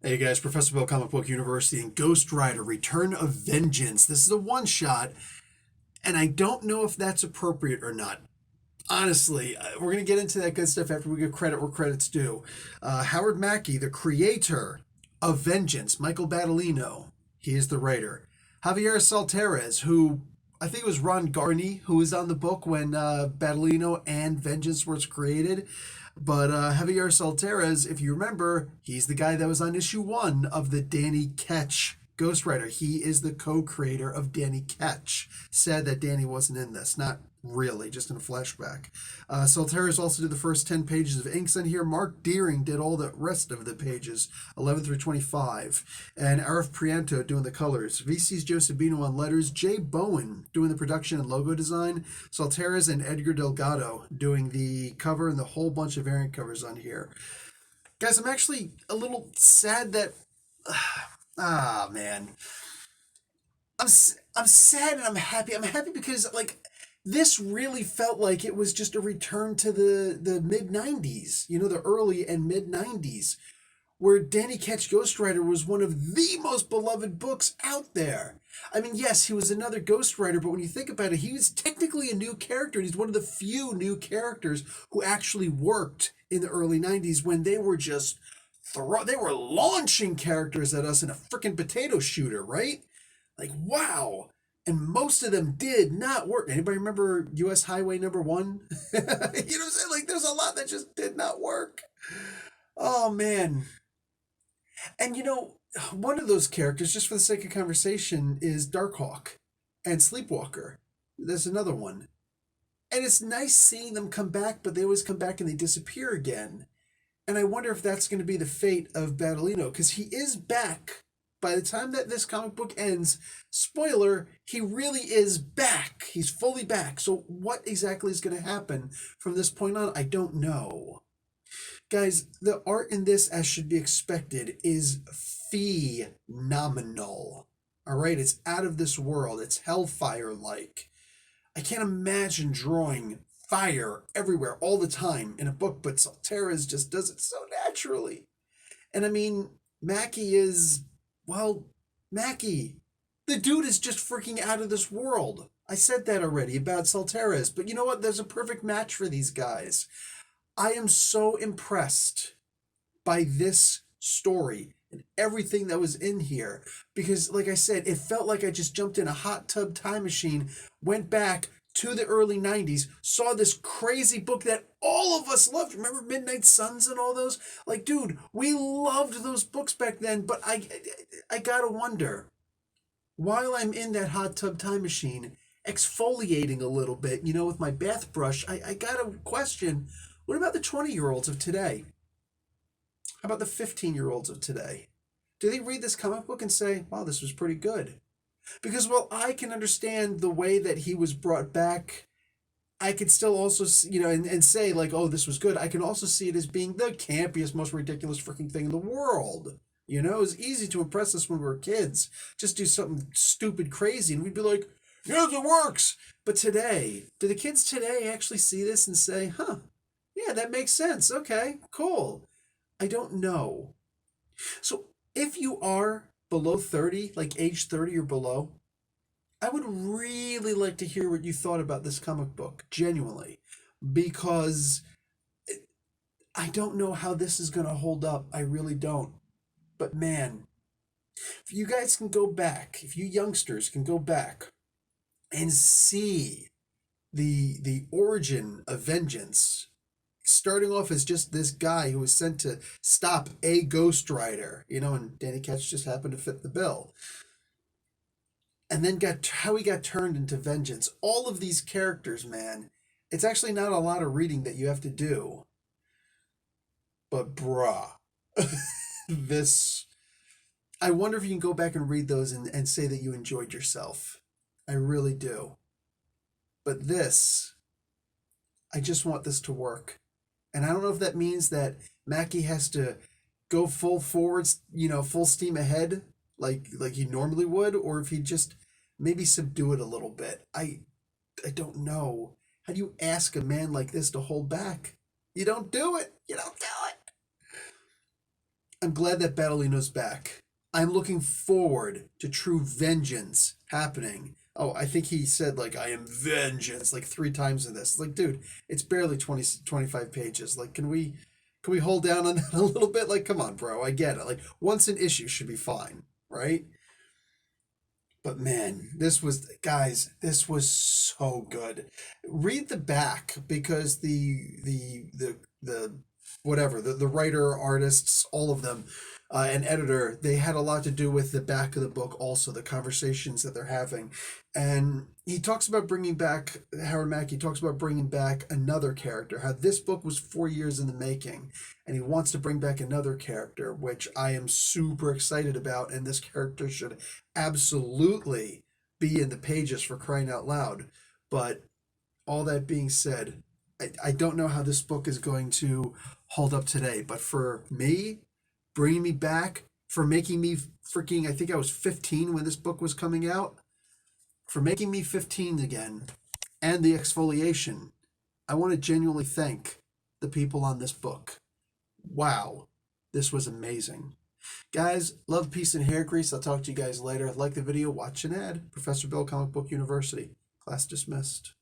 Hey guys, Professor Bill, Comic Book University, and Ghost Rider: Return of Vengeance. This is a one shot, and I don't know if that's appropriate or not. Honestly, we're going to get into that good stuff after we give credit where credit's due. Howard Mackey, the creator of Vengeance, Michael Battolino, he is the writer. Javier Saltares, who I think it was Ron Garney who was on the book when Battolino and Vengeance was created. But Javier Saltares, if you remember, he's the guy that was on issue one of the Danny Ketch Ghost Rider. He is the co-creator of Danny Ketch. Sad that Danny wasn't in this. Not really, just in a flashback. Saltaris also did the first 10 pages of inks in here. Mark Deering did all the rest of the pages, 11 through 25. And Arif Prianto doing the colors. VC's Joe Sabino on letters. Jay Bowen doing the production and logo design. Saltaris and Edgar Delgado doing the cover and the whole bunch of variant covers on here. Guys, I'm actually a little sad that... man. I'm sad and I'm happy. I'm happy because this really felt like it was just a return to the mid 90s, the early and mid 90s, where Danny Ketch Ghost Rider was one of the most beloved books out there. I mean, yes, he was another Ghost Rider, but when you think about it, he was technically a new character, and he's one of the few new characters who actually worked in the early 90s when they were just they were launching characters at us in a freaking potato shooter, right? Like, wow. And most of them did not work. Anybody remember US Highway number 1? You know what I'm saying? Like, there's a lot that just did not work. Oh, man. And one of those characters, just for the sake of conversation, is Darkhawk and Sleepwalker. There's another one. And it's nice seeing them come back, but they always come back and they disappear again. And I wonder if that's going to be the fate of Battolino, because he is back. By the time that this comic book ends, spoiler, he really is back. He's fully back. So what exactly is going to happen from this point on, I don't know. Guys, the art in this, as should be expected, is phenomenal. All right, it's out of this world. It's Hellfire-like. I can't imagine drawing fire everywhere all the time in a book, but Saltares just does it so naturally. And I mean, Mackey is, well, Mackey. The dude is just freaking out of this world. I said that already about Saltares, but you know what? There's a perfect match for these guys. I am so impressed by this story and everything that was in here because, like I said, it felt like I just jumped in a hot tub time machine, went back to the early 90s, saw this crazy book that all of us loved. Remember Midnight Suns and all those? Like, dude, we loved those books back then, but I gotta wonder, while I'm in that hot tub time machine, exfoliating a little bit, with my bath brush, I gotta question, what about the 20-year-olds of today? How about the 15-year-olds of today? Do they read this comic book and say, wow, this was pretty good? Because while I can understand the way that he was brought back, I could still also, and say, like, oh, this was good. I can also see it as being the campiest, most ridiculous freaking thing in the world. It was easy to impress us when we were kids. Just do something stupid, crazy, and we'd be like, yes, it works. But today, do the kids today actually see this and say, huh, yeah, that makes sense. Okay, cool. I don't know. So if you are below 30, like age 30 or below, I would really like to hear what you thought about this comic book, genuinely, because I don't know how this is going to hold up. I really don't. But man, if you guys can go back, if you youngsters can go back and see the origin of Vengeance, starting off as just this guy who was sent to stop a Ghost Rider, and Danny Ketch just happened to fit the bill. And then how he got turned into Vengeance. All of these characters, man, it's actually not a lot of reading that you have to do. But bruh, this, I wonder if you can go back and read those and say that you enjoyed yourself. I really do. But this, I just want this to work. And I don't know if that means that Mackey has to go full forwards, full steam ahead, like he normally would, or if he just maybe subdue it a little bit. I don't know. How do you ask a man like this to hold back? You don't do it. You don't do it. I'm glad that Battleino's back. I'm looking forward to true vengeance happening. Oh, I think he said, like, I am vengeance, like 3 times in this. Like, dude, it's barely 20, 25 pages. Like, can we hold down on that a little bit? Like, come on, bro. I get it. Like, once an issue should be fine, right? But man, this was so good. Read the back because the whatever the writer, artists, all of them, and editor, they had a lot to do with the back of the book. Also, the conversations that they're having, and he talks about bringing back Howard Mackey talks about bringing back another character. How this book was 4 years in the making, and he wants to bring back another character, which I am super excited about. And this character should absolutely be in the pages, for crying out loud. But all that being said, I don't know how this book is going to hold up today. But for me, bringing me back, for making me freaking, I think I was 15 when this book was coming out, for making me 15 again, and the exfoliation, I want to genuinely thank the people on this book. Wow, this was amazing. Guys, love, peace, and hair grease. I'll talk to you guys later. Like the video, watch an ad. Professor Bill, Comic Book University. Class dismissed.